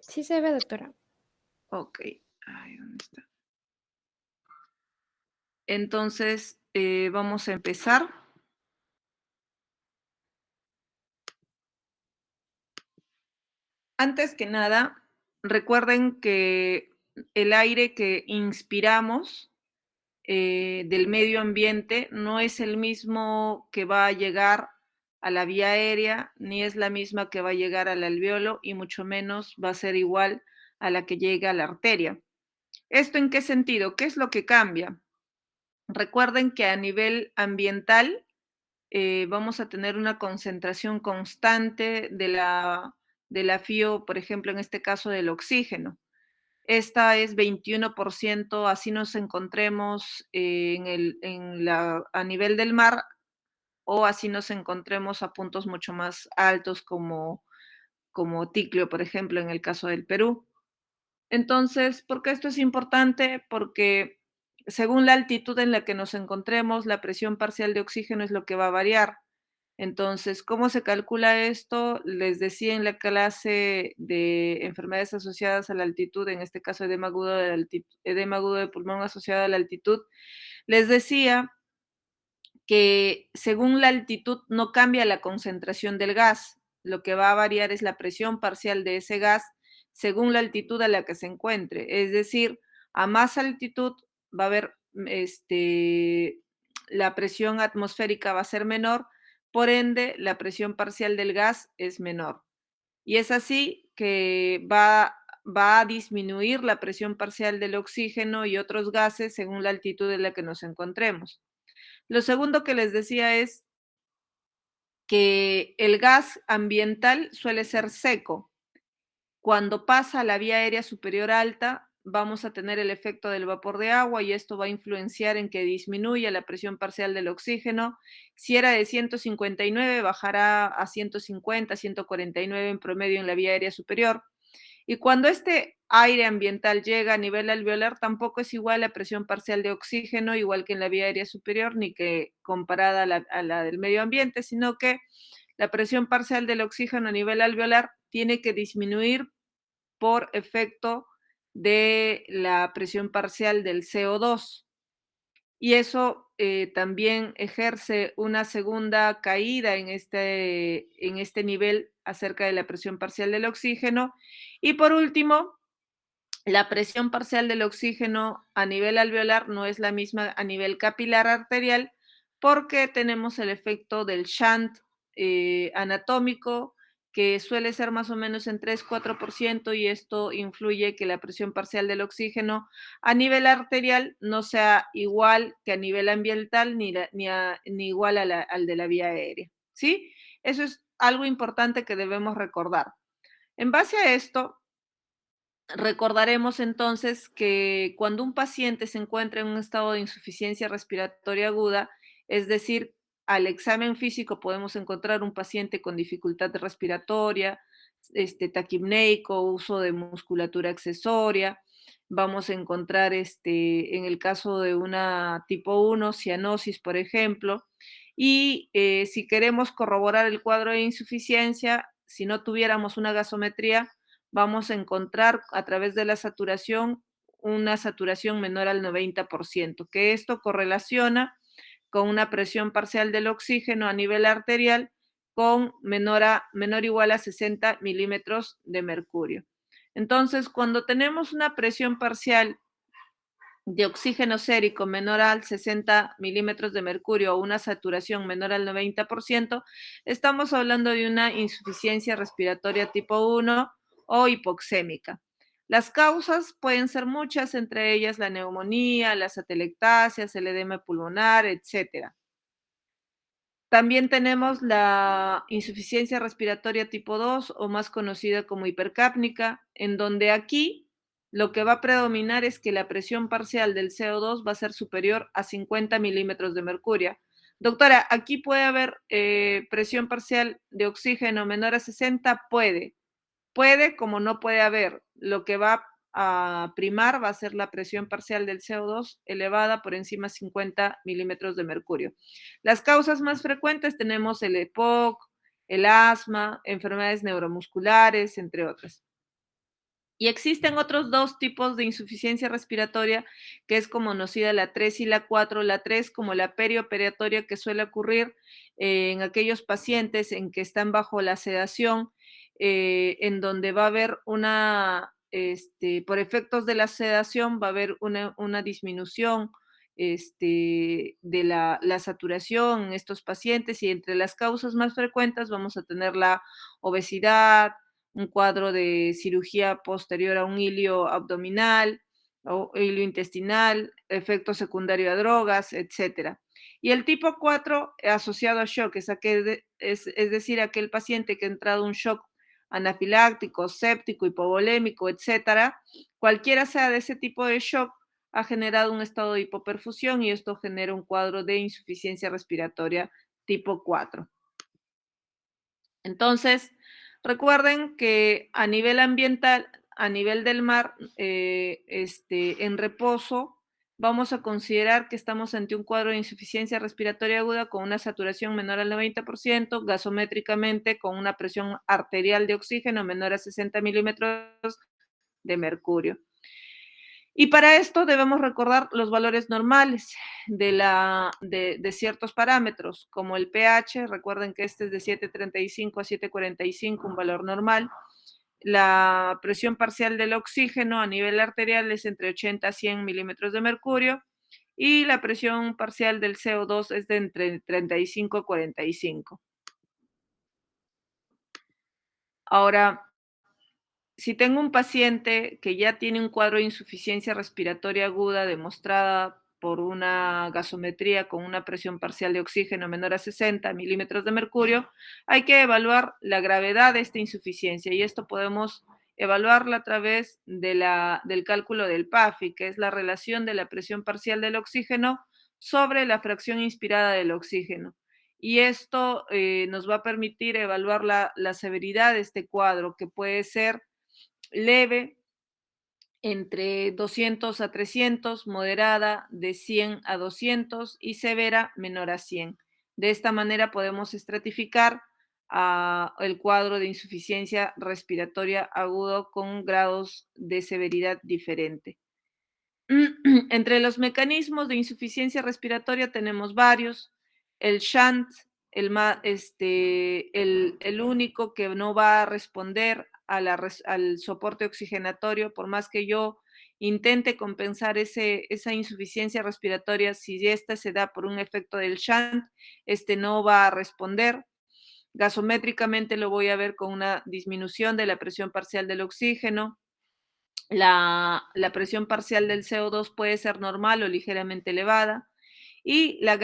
Sí se ve, doctora. Ok. Ay, ¿dónde está? Entonces, vamos a empezar. Antes que nada, recuerden que el aire que inspiramos del medio ambiente no es el mismo que va a llegar a la vía aérea, ni es la misma que va a llegar al alveolo, y mucho menos va a ser igual a la que llega a la arteria. ¿Esto en qué sentido? ¿Qué es lo que cambia? Recuerden que a nivel ambiental vamos a tener una concentración constante de la FIO, por ejemplo, en este caso del oxígeno. Esta es 21%, así nos encontremos a nivel del mar o así nos encontremos a puntos mucho más altos como Ticlio, por ejemplo, en el caso del Perú. Entonces, ¿por qué esto es importante? Porque según la altitud en la que nos encontremos, la presión parcial de oxígeno es lo que va a variar. Entonces, ¿cómo se calcula esto? Les decía en la clase de enfermedades asociadas a la altitud, en este caso edema agudo de pulmón asociado a la altitud, les decía que según la altitud no cambia la concentración del gas, lo que va a variar es la presión parcial de ese gas según la altitud a la que se encuentre. Es decir, a más altitud va a haber la presión atmosférica va a ser menor, por ende la presión parcial del gas es menor. Y es así que va a disminuir la presión parcial del oxígeno y otros gases según la altitud en la que nos encontremos. Lo segundo que les decía es que el gas ambiental suele ser seco. Cuando pasa a la vía aérea superior alta, vamos a tener el efecto del vapor de agua y esto va a influenciar en que disminuya la presión parcial del oxígeno. Si era de 159, bajará a 150, 149 en promedio en la vía aérea superior. Y cuando este aire ambiental llega a nivel alveolar, tampoco es igual la presión parcial de oxígeno, igual que en la vía aérea superior, ni que comparada a la del medio ambiente, sino que la presión parcial del oxígeno a nivel alveolar tiene que disminuir por efecto de la presión parcial del CO2. Y eso también ejerce una segunda caída en este nivel acerca de la presión parcial del oxígeno. Y por último, la presión parcial del oxígeno a nivel alveolar no es la misma a nivel capilar arterial porque tenemos el efecto del shunt anatómico que suele ser más o menos en 3-4% y esto influye que la presión parcial del oxígeno a nivel arterial no sea igual que a nivel ambiental ni igual al de la vía aérea. ¿Sí? Eso es algo importante que debemos recordar. En base a esto, recordaremos entonces que cuando un paciente se encuentra en un estado de insuficiencia respiratoria aguda, es decir, al examen físico podemos encontrar un paciente con dificultad respiratoria, taquipneico, uso de musculatura accesoria. Vamos a encontrar en el caso de una tipo 1, cianosis, por ejemplo. Y si queremos corroborar el cuadro de insuficiencia, si no tuviéramos una gasometría, vamos a encontrar a través de la saturación una saturación menor al 90%, que esto correlaciona con una presión parcial del oxígeno a nivel arterial con menor o igual a 60 milímetros de mercurio. Entonces, cuando tenemos una presión parcial de oxígeno sérico menor al 60 milímetros de mercurio o una saturación menor al 90%, estamos hablando de una insuficiencia respiratoria tipo 1 o hipoxémica. Las causas pueden ser muchas, entre ellas la neumonía, las atelectasias, el edema pulmonar, etcétera. También tenemos la insuficiencia respiratoria tipo 2 o más conocida como hipercápnica, en donde aquí lo que va a predominar es que la presión parcial del CO2 va a ser superior a 50 milímetros de mercurio. Doctora, ¿aquí puede haber presión parcial de oxígeno menor a 60? Puede como no puede haber. Lo que va a primar va a ser la presión parcial del CO2 elevada por encima de 50 milímetros de mercurio. Las causas más frecuentes tenemos el EPOC, el asma, enfermedades neuromusculares, entre otras. Y existen otros dos tipos de insuficiencia respiratoria, que es como conocida la 3 y la 4. La 3 como la perioperatoria, que suele ocurrir en aquellos pacientes en que están bajo la sedación, en donde va a haber por efectos de la sedación, va a haber una disminución de la saturación en estos pacientes, y entre las causas más frecuentes vamos a tener la obesidad, un cuadro de cirugía posterior a un hilio abdominal o hilio intestinal, efecto secundario a drogas, etcétera. Y el tipo 4 asociado a shock, es decir, aquel paciente que ha entrado a un shock anafiláctico, séptico, hipovolémico, etcétera, cualquiera sea de ese tipo de shock, ha generado un estado de hipoperfusión y esto genera un cuadro de insuficiencia respiratoria tipo 4. Entonces, recuerden que a nivel ambiental, a nivel del mar, en reposo, vamos a considerar que estamos ante un cuadro de insuficiencia respiratoria aguda con una saturación menor al 90%, gasométricamente con una presión arterial de oxígeno menor a 60 milímetros de mercurio. Y para esto debemos recordar los valores normales de ciertos parámetros, como el pH. Recuerden que este es de 7,35 a 7,45, un valor normal. La presión parcial del oxígeno a nivel arterial es entre 80 a 100 milímetros de mercurio, y la presión parcial del CO2 es de entre 35 a 45. Ahora, si tengo un paciente que ya tiene un cuadro de insuficiencia respiratoria aguda demostrada por una gasometría con una presión parcial de oxígeno menor a 60 milímetros de mercurio, hay que evaluar la gravedad de esta insuficiencia, y esto podemos evaluarla a través del cálculo del PAFI, que es la relación de la presión parcial del oxígeno sobre la fracción inspirada del oxígeno. Y esto nos va a permitir evaluar la severidad de este cuadro, que puede ser leve entre 200 a 300, moderada de 100 a 200 y severa menor a 100. De esta manera podemos estratificar el cuadro de insuficiencia respiratoria agudo con grados de severidad diferente. Entre los mecanismos de insuficiencia respiratoria tenemos varios. El shunt, el único que no va a responder al soporte oxigenatorio, por más que yo intente compensar esa insuficiencia respiratoria, si esta se da por un efecto del shunt, este no va a responder. Gasométricamente lo voy a ver con una disminución de la presión parcial del oxígeno. La presión parcial del CO2 puede ser normal o ligeramente elevada, y la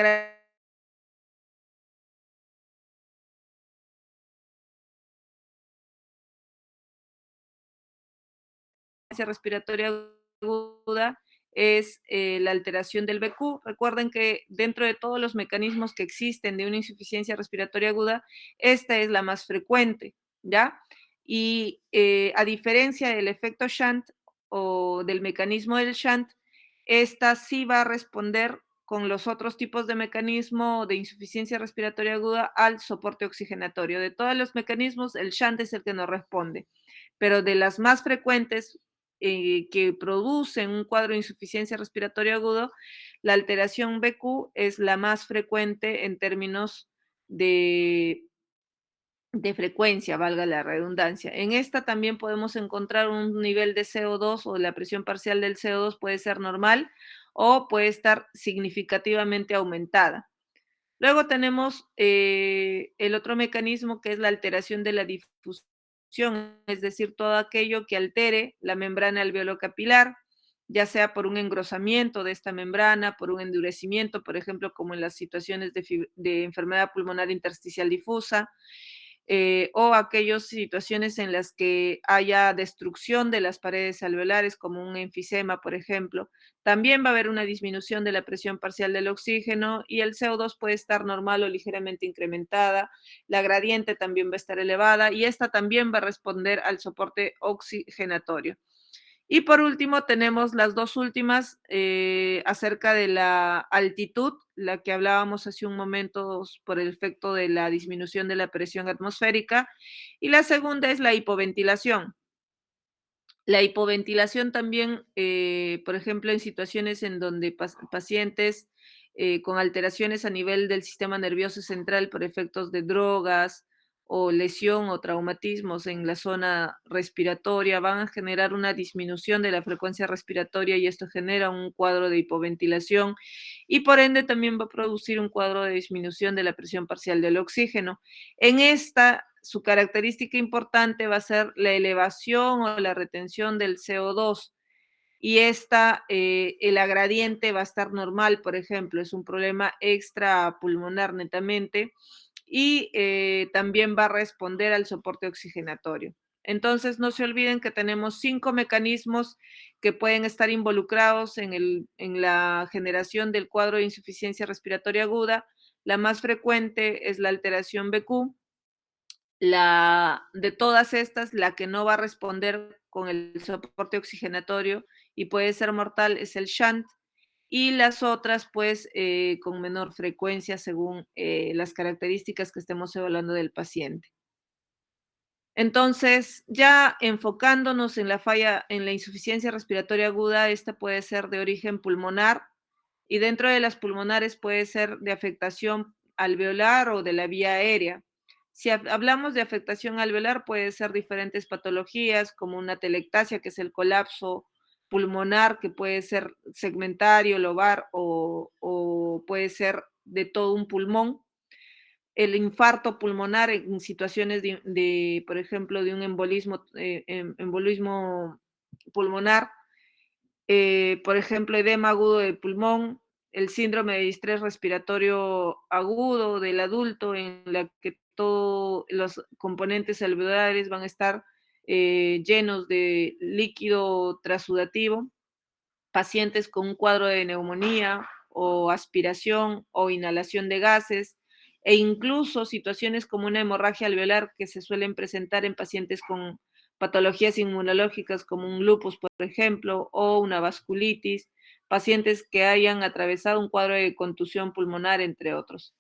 respiratoria aguda es la alteración del BQ. Recuerden que dentro de todos los mecanismos que existen de una insuficiencia respiratoria aguda, esta es la más frecuente, ¿ya? Y a diferencia del efecto shunt o del mecanismo del shunt, esta sí va a responder con los otros tipos de mecanismo de insuficiencia respiratoria aguda al soporte oxigenatorio. De todos los mecanismos, el shunt es el que no responde, pero de las más frecuentes que producen un cuadro de insuficiencia respiratoria agudo, la alteración BQ es la más frecuente en términos de, de frecuencia, valga la redundancia. En esta también podemos encontrar un nivel de CO2, o la presión parcial del CO2 puede ser normal o puede estar significativamente aumentada. Luego tenemos el otro mecanismo, que es la alteración de la difusión, es decir, todo aquello que altere la membrana alveolo-capilar, ya sea por un engrosamiento de esta membrana, por un endurecimiento, por ejemplo, como en las situaciones de enfermedad pulmonar intersticial difusa, o aquellas situaciones en las que haya destrucción de las paredes alveolares, como un enfisema, por ejemplo. También va a haber una disminución de la presión parcial del oxígeno, y el CO2 puede estar normal o ligeramente incrementada. La gradiente también va a estar elevada, y esta también va a responder al soporte oxigenatorio. Y por último, tenemos las dos últimas acerca de la altitud, la que hablábamos hace un momento por el efecto de la disminución de la presión atmosférica, y la segunda es la hipoventilación. La hipoventilación también, por ejemplo, en situaciones en donde pacientes con alteraciones a nivel del sistema nervioso central por efectos de drogas o lesión o traumatismos en la zona respiratoria van a generar una disminución de la frecuencia respiratoria y esto genera un cuadro de hipoventilación y por ende también va a producir un cuadro de disminución de la presión parcial del oxígeno. En esta, su característica importante va a ser la elevación o la retención del CO2 y esta, el gradiente va a estar normal, por ejemplo, es un problema extrapulmonar netamente y también va a responder al soporte oxigenatorio. Entonces, no se olviden que tenemos 5 mecanismos que pueden estar involucrados en la generación del cuadro de insuficiencia respiratoria aguda. La más frecuente es la alteración BQ, de todas estas, la que no va a responder con el soporte oxigenatorio y puede ser mortal es el shunt y las otras pues con menor frecuencia según las características que estemos evaluando del paciente. Entonces, ya enfocándonos en la falla, en la insuficiencia respiratoria aguda, esta puede ser de origen pulmonar y dentro de las pulmonares puede ser de afectación alveolar o de la vía aérea. Si hablamos de afectación alveolar, puede ser diferentes patologías como una telectasia, que es el colapso pulmonar, que puede ser segmentario, lobar o puede ser de todo un pulmón. El infarto pulmonar en situaciones por ejemplo, de un embolismo pulmonar, por ejemplo, edema agudo de pulmón, el síndrome de distrés respiratorio agudo del adulto, en la que todos los componentes alveolares van a estar llenos de líquido transudativo, pacientes con un cuadro de neumonía o aspiración o inhalación de gases, e incluso situaciones como una hemorragia alveolar que se suelen presentar en pacientes con patologías inmunológicas como un lupus, por ejemplo, o una vasculitis, pacientes que hayan atravesado un cuadro de contusión pulmonar, entre otros.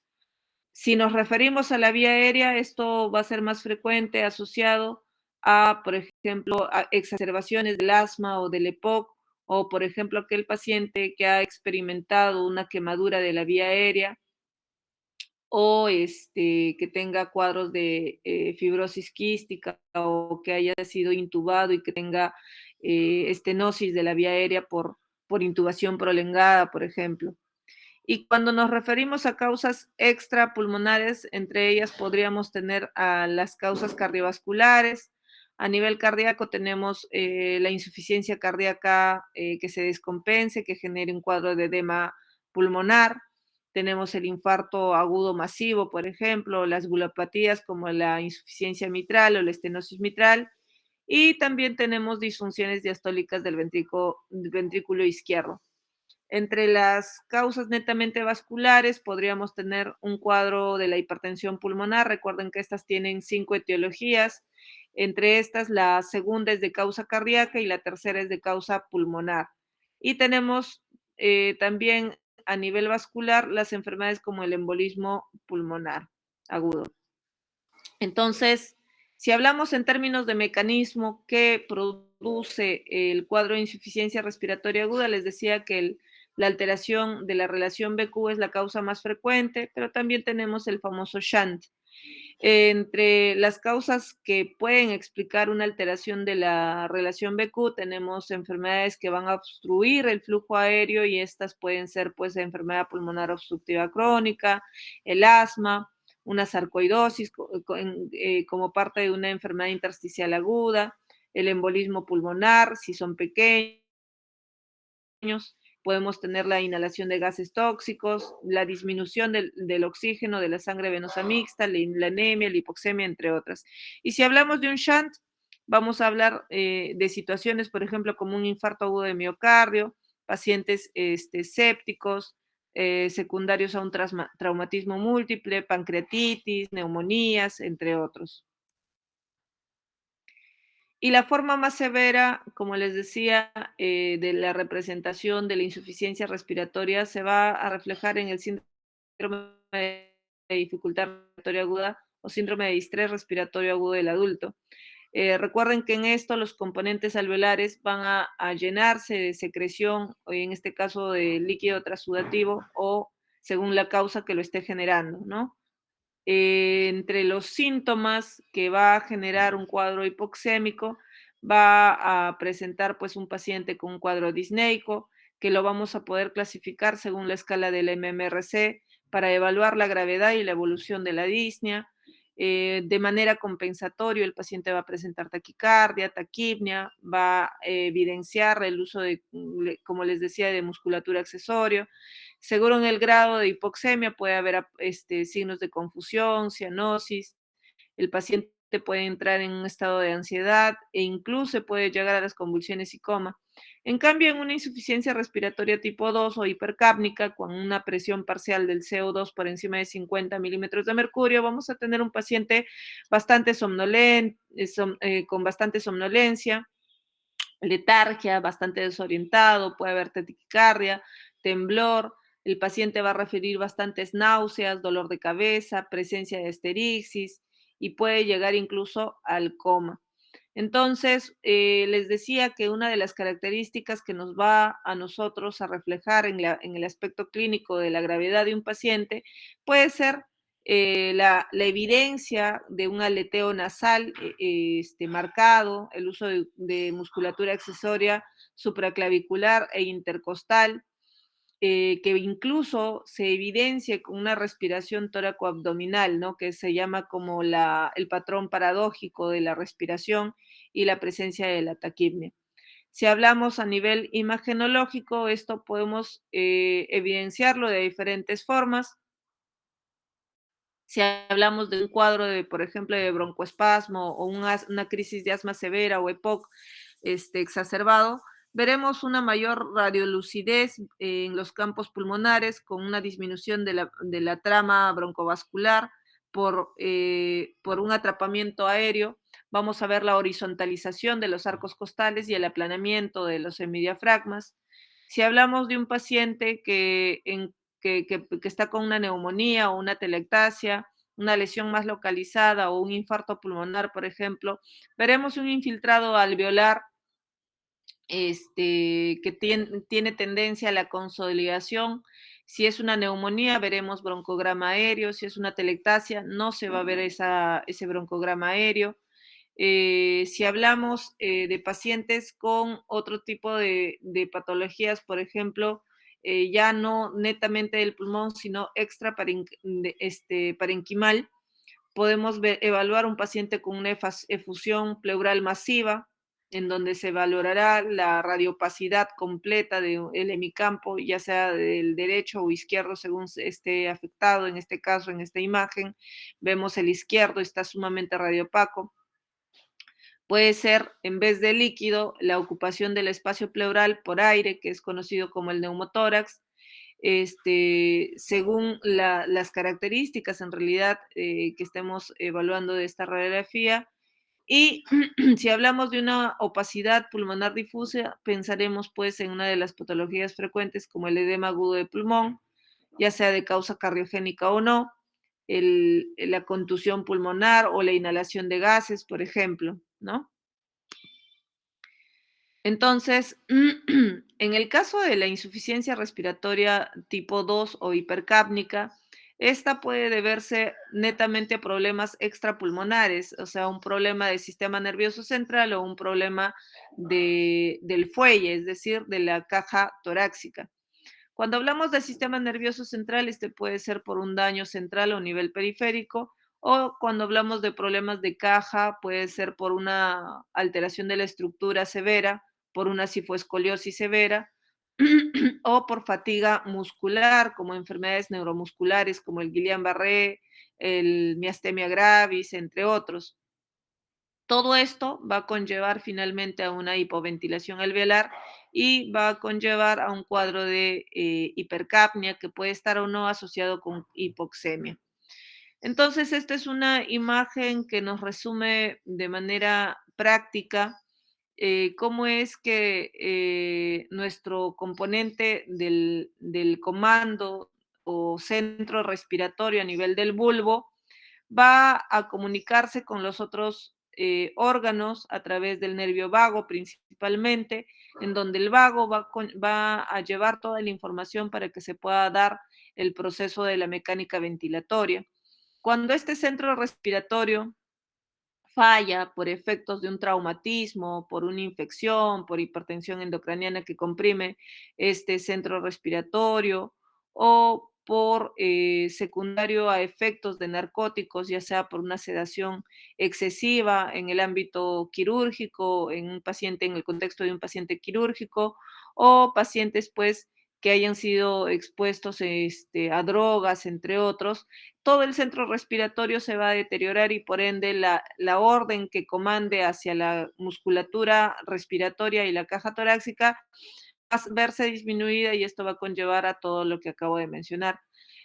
Si nos referimos a la vía aérea, esto va a ser más frecuente asociado a, por ejemplo, a exacerbaciones del asma o del EPOC, o por ejemplo, aquel paciente que ha experimentado una quemadura de la vía aérea o que tenga cuadros de fibrosis quística o que haya sido intubado y que tenga estenosis de la vía aérea por intubación prolongada, por ejemplo. Y cuando nos referimos a causas extrapulmonares, entre ellas podríamos tener a las causas cardiovasculares. A nivel cardíaco tenemos la insuficiencia cardíaca que se descompense, que genere un cuadro de edema pulmonar. Tenemos el infarto agudo masivo, por ejemplo, las gulopatías como la insuficiencia mitral o la estenosis mitral. Y también tenemos disfunciones diastólicas del ventrículo izquierdo. Entre las causas netamente vasculares podríamos tener un cuadro de la hipertensión pulmonar. Recuerden que estas tienen 5 etiologías. Entre estas, la segunda es de causa cardíaca y la tercera es de causa pulmonar. Y tenemos también a nivel vascular las enfermedades como el embolismo pulmonar agudo. Entonces, si hablamos en términos de mecanismo que produce el cuadro de insuficiencia respiratoria aguda, les decía que la alteración de la relación BQ es la causa más frecuente, pero también tenemos el famoso shunt. Entre las causas que pueden explicar una alteración de la relación BQ, tenemos enfermedades que van a obstruir el flujo aéreo y estas pueden ser pues enfermedad pulmonar obstructiva crónica, el asma, una sarcoidosis como parte de una enfermedad intersticial aguda, el embolismo pulmonar, si son pequeños, podemos tener la inhalación de gases tóxicos, la disminución del oxígeno de la sangre venosa mixta, la anemia, la hipoxemia, entre otras. Y si hablamos de un shunt, vamos a hablar de situaciones, por ejemplo, como un infarto agudo de miocardio, pacientes sépticos, secundarios a un traumatismo múltiple, pancreatitis, neumonías, entre otros. Y la forma más severa, como les decía, de la representación de la insuficiencia respiratoria se va a reflejar en el síndrome de dificultad respiratoria aguda o síndrome de distrés respiratorio agudo del adulto. Recuerden que en esto los componentes alveolares van a llenarse de secreción, o en este caso de líquido transudativo, o según la causa que lo esté generando, ¿no? Entre los síntomas que va a generar un cuadro hipoxémico, va a presentar pues un paciente con un cuadro disneico, que lo vamos a poder clasificar según la escala del MMRC para evaluar la gravedad y la evolución de la disnea. De manera compensatoria, el paciente va a presentar taquicardia, taquipnia, va a evidenciar el uso de, como les decía, de musculatura accesorio. Según el grado de hipoxemia, puede haber signos de confusión, cianosis. El paciente puede entrar en un estado de ansiedad e incluso puede llegar a las convulsiones y coma. En cambio, en una insuficiencia respiratoria tipo 2 o hipercápnica, con una presión parcial del CO2 por encima de 50 milímetros de mercurio, vamos a tener un paciente bastante somnolento, con bastante somnolencia, letargia, bastante desorientado, puede haber taquicardia, temblor, el paciente va a referir bastantes náuseas, dolor de cabeza, presencia de esterixis y puede llegar incluso al coma. Entonces, les decía que una de las características que nos va a nosotros a reflejar en el aspecto clínico de la gravedad de un paciente puede ser la evidencia de un aleteo nasal marcado, el uso de musculatura accesoria supraclavicular e intercostal, que incluso se evidencie con una respiración tóraco-abdominal, ¿no? Que se llama como el patrón paradójico de la respiración y la presencia de la taquipnia. Si hablamos a nivel imagenológico, esto podemos evidenciarlo de diferentes formas. Si hablamos de un cuadro de, por ejemplo, de broncoespasmo o una crisis de asma severa o EPOC exacerbado, veremos una mayor radiolucidez en los campos pulmonares con una disminución de la trama broncovascular por un atrapamiento aéreo. Vamos a ver la horizontalización de los arcos costales y el aplanamiento de los semidiafragmas. Si hablamos de un paciente que está con una neumonía o una telectasia, una lesión más localizada o un infarto pulmonar, por ejemplo, veremos un infiltrado alveolar que tiene tendencia a la consolidación. Si es una neumonía, veremos broncograma aéreo. Si es una telectasia, no se va a ver ese broncograma aéreo. Si hablamos de pacientes con otro tipo de patologías, por ejemplo, ya no netamente del pulmón, sino extra parenquimal, podemos evaluar un paciente con una efusión pleural masiva, en donde se valorará la radiopacidad completa del hemicampo, ya sea del derecho o izquierdo, según esté afectado. En este caso, en esta imagen, vemos el izquierdo, está sumamente radiopaco. Puede ser, en vez de líquido, la ocupación del espacio pleural por aire, que es conocido como el neumotórax, según las características en realidad que estemos evaluando de esta radiografía. Y si hablamos de una opacidad pulmonar difusa, pensaremos pues en una de las patologías frecuentes como el edema agudo de pulmón, ya sea de causa cardiogénica o no, la contusión pulmonar o la inhalación de gases, por ejemplo, ¿no? Entonces, en el caso de la insuficiencia respiratoria tipo 2 o hipercápnica, esta puede deberse netamente a problemas extrapulmonares, o sea, un problema del sistema nervioso central o un problema del fuelle, es decir, de la caja torácica. Cuando hablamos del sistema nervioso central, este puede ser por un daño central o nivel periférico, o cuando hablamos de problemas de caja, puede ser por una alteración de la estructura severa, por una cifoescoliosis severa, o por fatiga muscular, como enfermedades neuromusculares como el Guillain-Barré, el miastenia gravis, entre otros. Todo esto va a conllevar finalmente a una hipoventilación alveolar y va a conllevar a un cuadro de hipercapnia que puede estar o no asociado con hipoxemia. Entonces, esta es una imagen que nos resume de manera práctica cómo es que nuestro componente del comando o centro respiratorio a nivel del bulbo va a comunicarse con los otros órganos a través del nervio vago principalmente, en donde el vago va a llevar toda la información para que se pueda dar el proceso de la mecánica ventilatoria. Cuando este centro respiratorio falla por efectos de un traumatismo, por una infección, por hipertensión endocraniana que comprime este centro respiratorio o por secundario a efectos de narcóticos, ya sea por una sedación excesiva en el ámbito quirúrgico, en un paciente, en el contexto de un paciente quirúrgico, o pacientes pues que hayan sido expuestos a drogas, entre otros, todo el centro respiratorio se va a deteriorar y por ende la orden que comande hacia la musculatura respiratoria y la caja torácica va a verse disminuida y esto va a conllevar a todo lo que acabo de mencionar.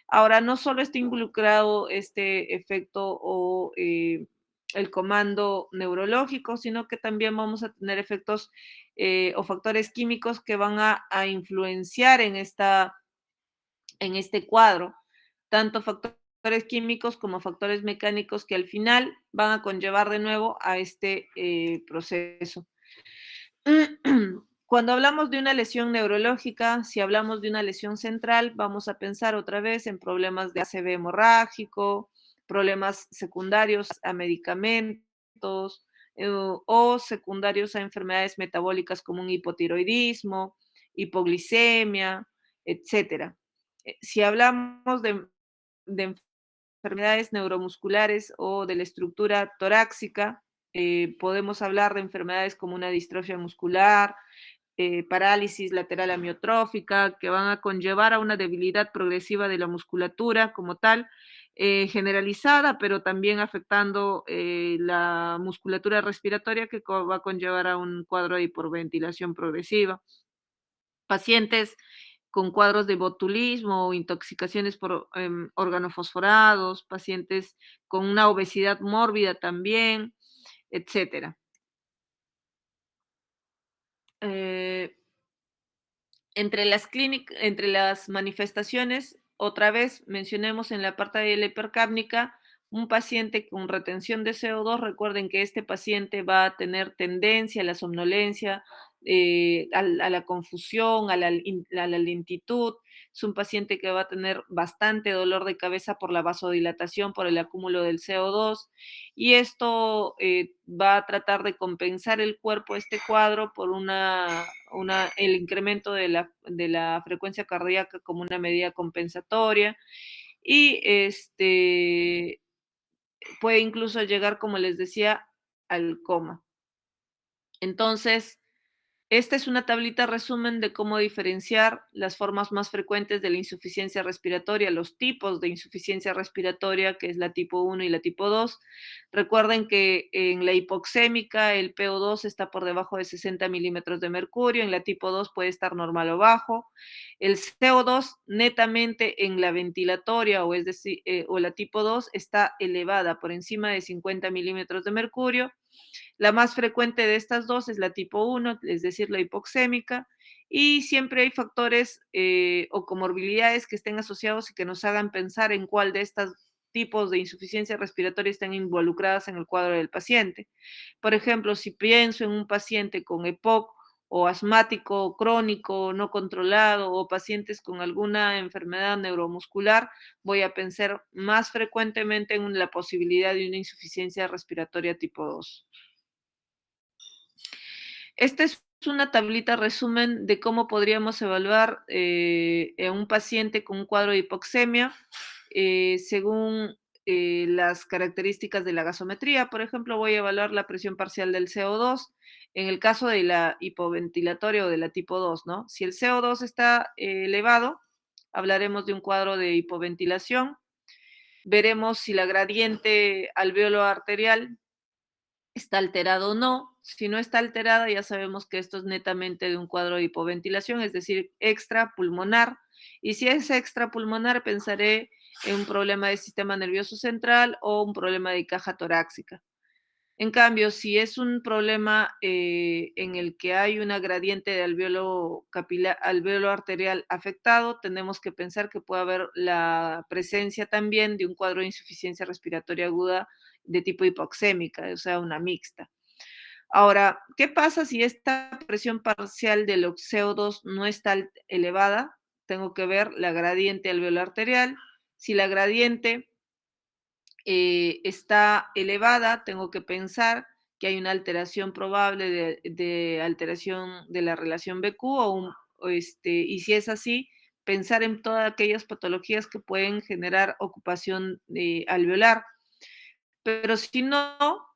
Ahora, no solo está involucrado este efecto o el comando neurológico, sino que también vamos a tener efectos o factores químicos que van a influenciar en este cuadro, tanto factores químicos como factores mecánicos que al final van a conllevar de nuevo a este proceso. Cuando hablamos de una lesión neurológica, si hablamos de una lesión central, vamos a pensar otra vez en problemas de ACV hemorrágico, problemas secundarios a medicamentos o secundarios a enfermedades metabólicas como un hipotiroidismo, hipoglicemia, etcétera. Si hablamos de enfermedades neuromusculares o de la estructura torácica, podemos hablar de enfermedades como una distrofia muscular, parálisis lateral amiotrófica, que van a conllevar a una debilidad progresiva de la musculatura como tal, generalizada, pero también afectando la musculatura respiratoria, que va a conllevar a un cuadro de hiperventilación progresiva. Pacientes con cuadros de botulismo o intoxicaciones por organofosforados, pacientes con una obesidad mórbida también, etcétera. Eh, entre las manifestaciones, otra vez mencionemos en la parte de la hipercápnica, un paciente con retención de CO2, recuerden que este paciente va a tener tendencia a la somnolencia, a la confusión, a la lentitud. Es un paciente que va a tener bastante dolor de cabeza por la vasodilatación, por el acúmulo del CO2, y esto va a tratar de compensar el cuerpo este cuadro por el incremento de la frecuencia cardíaca como una medida compensatoria y puede incluso llegar, como les decía, al coma. Entonces, esta es una tablita resumen de cómo diferenciar las formas más frecuentes de la insuficiencia respiratoria, los tipos de insuficiencia respiratoria, que es la tipo 1 y la tipo 2. Recuerden que en la hipoxémica el PO2 está por debajo de 60 milímetros de mercurio, en la tipo 2 puede estar normal o bajo. El CO2 netamente en la ventilatoria, o es decir, o la tipo 2 está elevada por encima de 50 milímetros de mercurio. La más frecuente de estas dos es la tipo 1, es decir, la hipoxémica, y siempre hay factores o comorbilidades que estén asociados y que nos hagan pensar en cuál de estos tipos de insuficiencia respiratoria están involucradas en el cuadro del paciente. Por ejemplo, si pienso en un paciente con EPOC o asmático crónico no controlado o pacientes con alguna enfermedad neuromuscular, voy a pensar más frecuentemente en la posibilidad de una insuficiencia respiratoria tipo 2. Esta es una tablita resumen de cómo podríamos evaluar a un paciente con un cuadro de hipoxemia según las características de la gasometría. Por ejemplo, voy a evaluar la presión parcial del CO2 en el caso de la hipoventilatoria o de la tipo 2, ¿no? Si el CO2 está elevado, hablaremos de un cuadro de hipoventilación. Veremos si la gradiente alveolo arterial está alterado o no. Si no está alterada, ya sabemos que esto es netamente de un cuadro de hipoventilación, es decir, extrapulmonar. Y si es extrapulmonar, pensaré en un problema de sistema nervioso central o un problema de caja torácica. En cambio, si es un problema en el que hay una gradiente de alveolo arterial afectado, tenemos que pensar que puede haber la presencia también de un cuadro de insuficiencia respiratoria aguda de tipo hipoxémica, o sea, una mixta. Ahora, ¿qué pasa si esta presión parcial del CO2 no está elevada? Tengo que ver la gradiente alveolar arterial. Si la gradiente está elevada, tengo que pensar que hay una alteración probable de alteración de la relación BQ y si es así, pensar en todas aquellas patologías que pueden generar ocupación alveolar. Pero si no,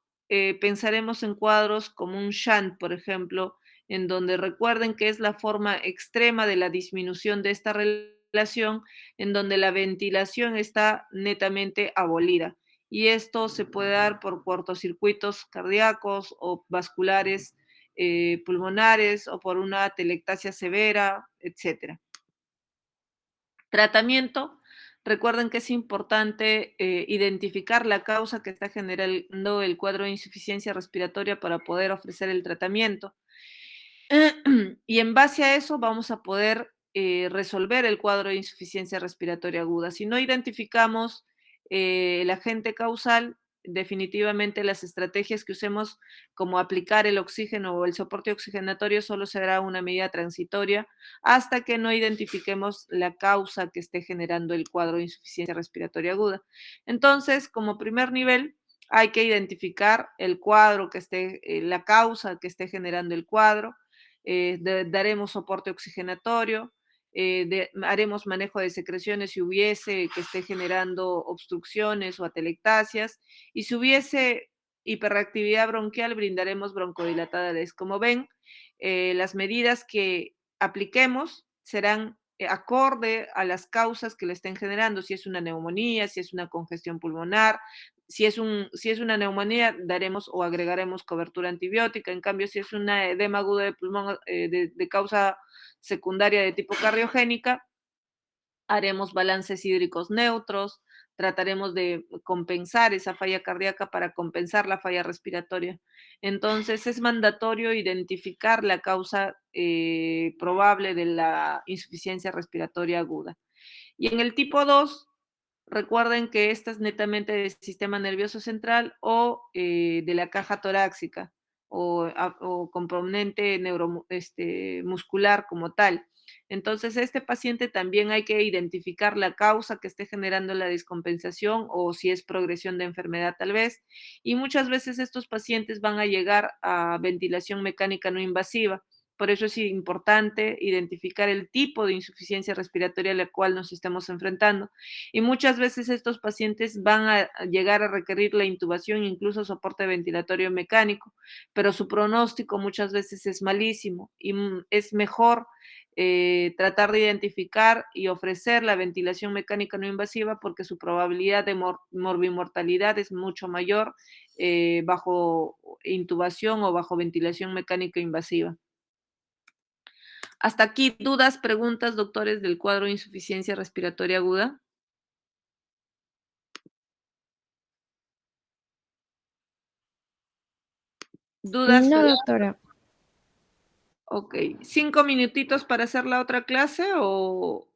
pensaremos en cuadros como un shunt, por ejemplo, en donde recuerden que es la forma extrema de la disminución de esta relación, en donde la ventilación está netamente abolida. Y esto se puede dar por cortocircuitos cardíacos o vasculares pulmonares o por una atelectasia severa, etcétera. Tratamiento. Recuerden que es importante identificar la causa que está generando el cuadro de insuficiencia respiratoria para poder ofrecer el tratamiento. Y en base a eso vamos a poder resolver el cuadro de insuficiencia respiratoria aguda. Si no identificamos el agente causal, definitivamente las estrategias que usemos como aplicar el oxígeno o el soporte oxigenatorio solo será una medida transitoria hasta que no identifiquemos la causa que esté generando el cuadro de insuficiencia respiratoria aguda. Entonces, como primer nivel, hay que identificar el cuadro que esté, la causa que esté generando el cuadro. Daremos soporte oxigenatorio, haremos manejo de secreciones si hubiese que esté generando obstrucciones o atelectasias, y si hubiese hiperactividad bronquial, brindaremos broncodilatadores. Como ven, las medidas que apliquemos serán acorde a las causas que le estén generando, si es una neumonía, si es una congestión pulmonar, si es una neumonía, daremos o agregaremos cobertura antibiótica. En cambio, si es una edema aguda de pulmón de causa secundaria de tipo cardiogénica, haremos balances hídricos neutros, trataremos de compensar esa falla cardíaca para compensar la falla respiratoria. Entonces, es mandatorio identificar la causa probable de la insuficiencia respiratoria aguda. Y en el tipo 2, recuerden que esta es netamente del sistema nervioso central o de la caja torácica o componente muscular como tal. Entonces, este paciente también hay que identificar la causa que esté generando la descompensación o si es progresión de enfermedad tal vez. Y muchas veces estos pacientes van a llegar a ventilación mecánica no invasiva. Por eso es importante identificar el tipo de insuficiencia respiratoria a la cual nos estamos enfrentando. Y muchas veces estos pacientes van a llegar a requerir la intubación, incluso soporte ventilatorio mecánico, pero su pronóstico muchas veces es malísimo y es mejor tratar de identificar y ofrecer la ventilación mecánica no invasiva porque su probabilidad de morbimortalidad es mucho mayor bajo intubación o bajo ventilación mecánica invasiva. Hasta aquí, dudas, preguntas, doctores, del cuadro de insuficiencia respiratoria aguda. ¿Dudas? No, doctora. Ok, 5 minutitos para hacer la otra clase o